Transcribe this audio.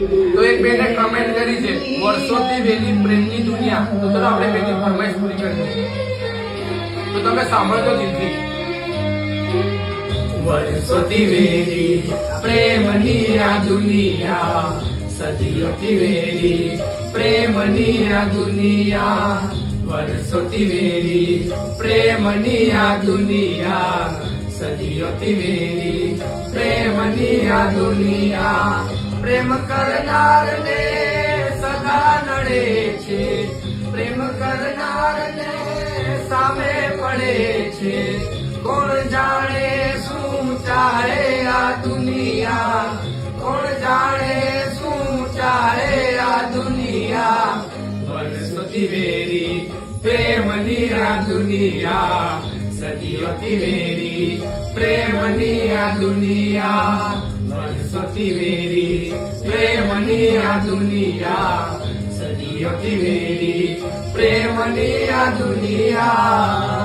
તો એક બેને કમેન્ટ કરી છે વર્ષોથી વેલી પ્રેમની દુનિયા, તો ચલો આપણે બેની ફરમાઈશ પૂરી કરીએ. તો તમે સાંભળજો દિલથી. વર્ષોથી વેલી પ્રેમની આ દુનિયા, સદીઓથી વેલી પ્રેમની આ દુનિયા, વર્ષોથી વેલી પ્રેમની આ દુનિયા, સદીઓથી વેલી પ્રેમની આ દુનિયા. પ્રેમ કરનારને સદા નડે છે, પ્રેમ કરનારને સામે પડે છે. કોણ જાણે શું ચાહે આ દુનિયા, કોણ જાણે શું ચાહે આ દુનિયા. વર્ષોથી વેરી પ્રેમની આ દુનિયા, સદીઓથી વેરી પ્રેમની આ દુનિયા, વર્ષોથી વેરી પ્રેમની આ દુનિયા, સદીઓથી વેરી પ્રેમની આ દુનિયા.